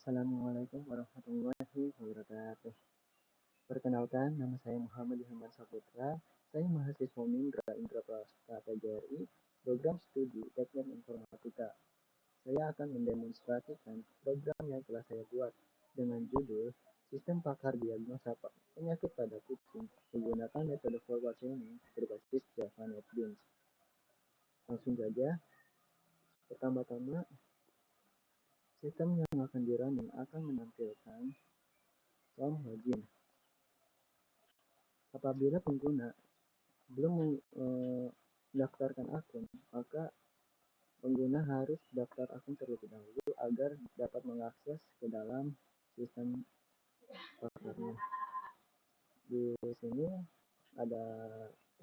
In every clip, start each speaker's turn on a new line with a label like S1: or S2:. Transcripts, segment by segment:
S1: Assalamualaikum warahmatullahi wabarakatuh. Perkenalkan, nama saya Muhammad Ihsan Saputra. Saya mahasiswa Mindra Indra Prasta PGRI, program studi Teknik Informatika. Saya akan mendemonstrasikan program yang telah saya buat dengan judul Sistem Pakar Diagnosa Penyakit pada Kucing menggunakan metode forward training berbasis Java NetBeans. Langsung saja, pertama-tama sistem yang akan dirunning akan menampilkan form login. Apabila pengguna belum mendaftarkan akun, maka pengguna harus daftar akun terlebih dahulu agar dapat mengakses ke dalam sistem pakarnya. Di sini ada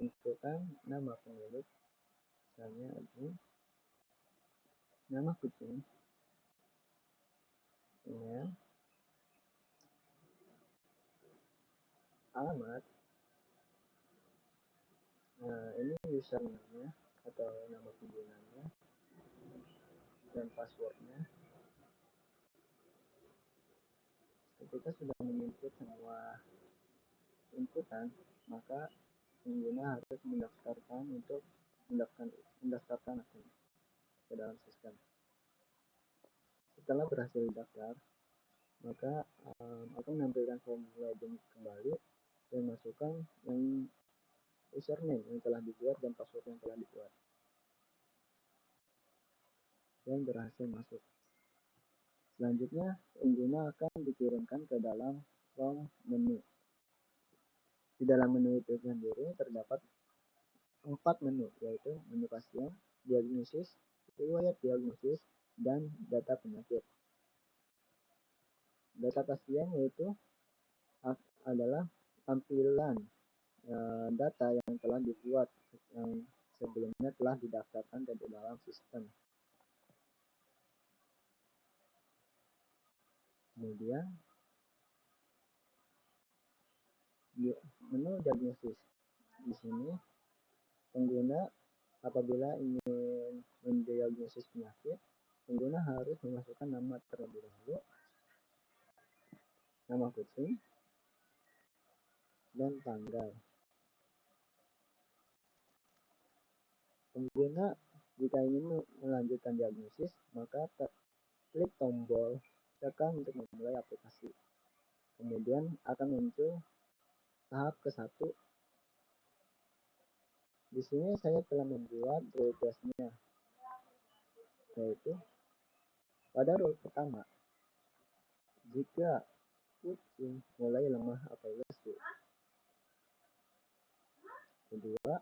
S1: inputan nama pemilik, misalnya admin, nama kucing, email, alamat. Nah, ini username-nya atau nama penggunanya dan passwordnya. Ketika sudah menginput semua inputan, maka pengguna harus mendaftarkan akun ke dalam sistem. Setelah berhasil daftar, maka akan menampilkan form login kembali dan masukkan yang username yang telah dibuat dan password yang telah dibuat dan berhasil masuk. Selanjutnya, pengguna akan dikirimkan ke dalam form menu. Di dalam menu itu sendiri terdapat 4 menu, yaitu menu pasien, diagnosis, riwayat diagnosis, dan data penyakit. Data pasien yaitu adalah tampilan data yang telah dibuat yang sebelumnya telah didaftarkan ke dalam sistem. Kemudian di menu diagnosis, di sini pengguna apabila ingin mendiagnosis penyakit, pengguna harus memasukkan nama terlebih dahulu, nama kucing, dan tanggal. Pengguna jika ingin melanjutkan diagnosis, maka klik tombol tekan untuk memulai aplikasi. Kemudian akan muncul tahap ke-1. Di sini saya telah membuat rule test-nya, yaitu pada rule pertama, jika kucing mulai lemah atau lesu. Kedua,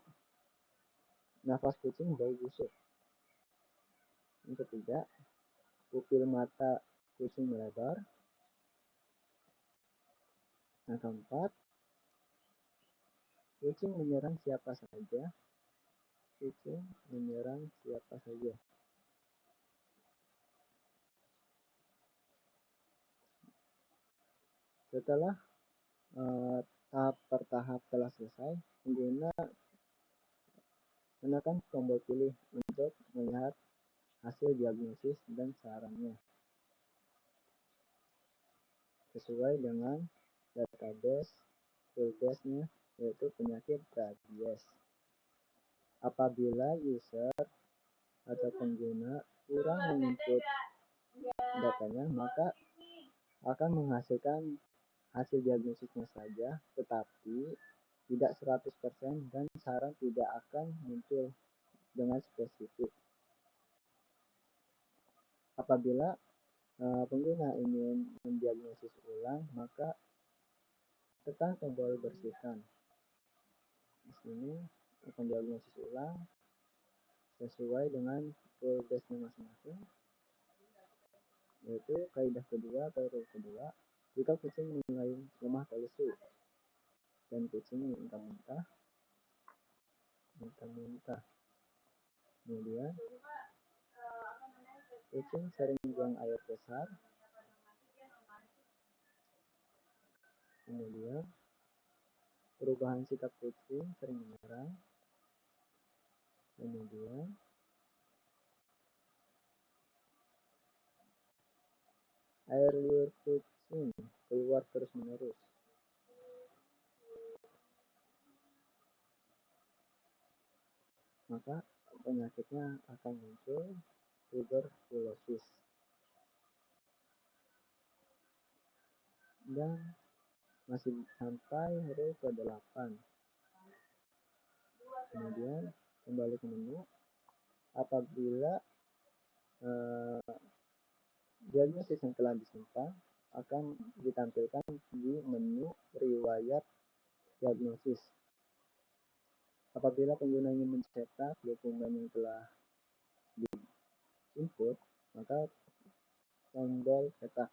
S1: nafas kucing bau busuk. Yang ketiga, pupil mata kucing melebar. Yang keempat, kucing menyerang siapa saja. Kucing menyerang siapa saja. Setelah tahap per tahap telah selesai, pengguna menekan tombol pilih untuk melihat hasil diagnosis dan sarannya sesuai dengan database full base-nya, yaitu penyakit rabies. Apabila user atau pengguna kurang menginput datanya, maka akan menghasilkan hasil diagnosisnya saja, tetapi tidak 100% dan saran tidak akan muncul dengan spesifik. Apabila pengguna ingin mendiagnosis ulang, maka tekan tombol bersihkan. Di sini akan diagnosis ulang sesuai dengan full base-nya masing-masing, yaitu kaidah kedua atau rule kedua, jika kucing mulai lemah atau lesu dan kucing muntah-muntah, kemudian kucing sering buang air besar, kemudian perubahan sikap kucing sering menyerang, kemudian Air liur kucing keluar terus-menerus, maka penyakitnya akan muncul tuberkulosis. Dan masih sampai huruf ke-8. Kemudian kembali ke menu. Apabila diagnosis yang telah disimpan akan ditampilkan di menu riwayat diagnosis. Apabila pengguna ingin mencetak dokumen yang telah diinput, maka tombol cetak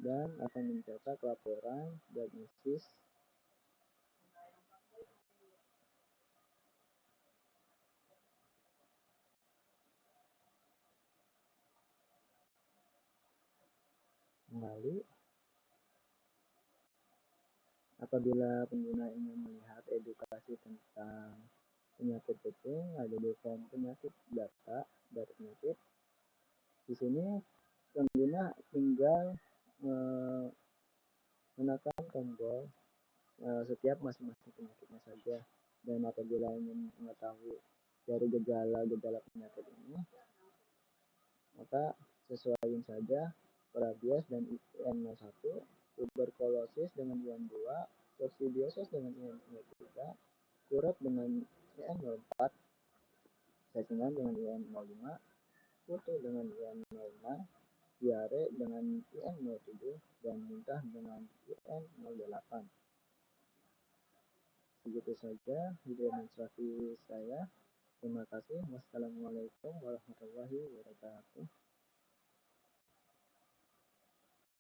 S1: dan akan mencetak laporan diagnosis kembali. Apabila pengguna ingin melihat edukasi tentang penyakit kucing, ada di form penyakit data penyakit. Di sini pengguna tinggal menekan tombol setiap masing-masing penyakitnya saja. Dan apabila ingin mengetahui dari gejala-gejala penyakit ini, maka sesuaikan saja rabies dan IN01, tuberkulosis dengan IN2, koksidiosis dengan IN3, kurap dengan IN04, cacingan dengan IN05, kutu dengan IN06, diare dengan IN07, dan muntah dengan IN08. Begitu saja video demonstrasi saya. Terima kasih. Wassalamualaikum warahmatullahi wabarakatuh.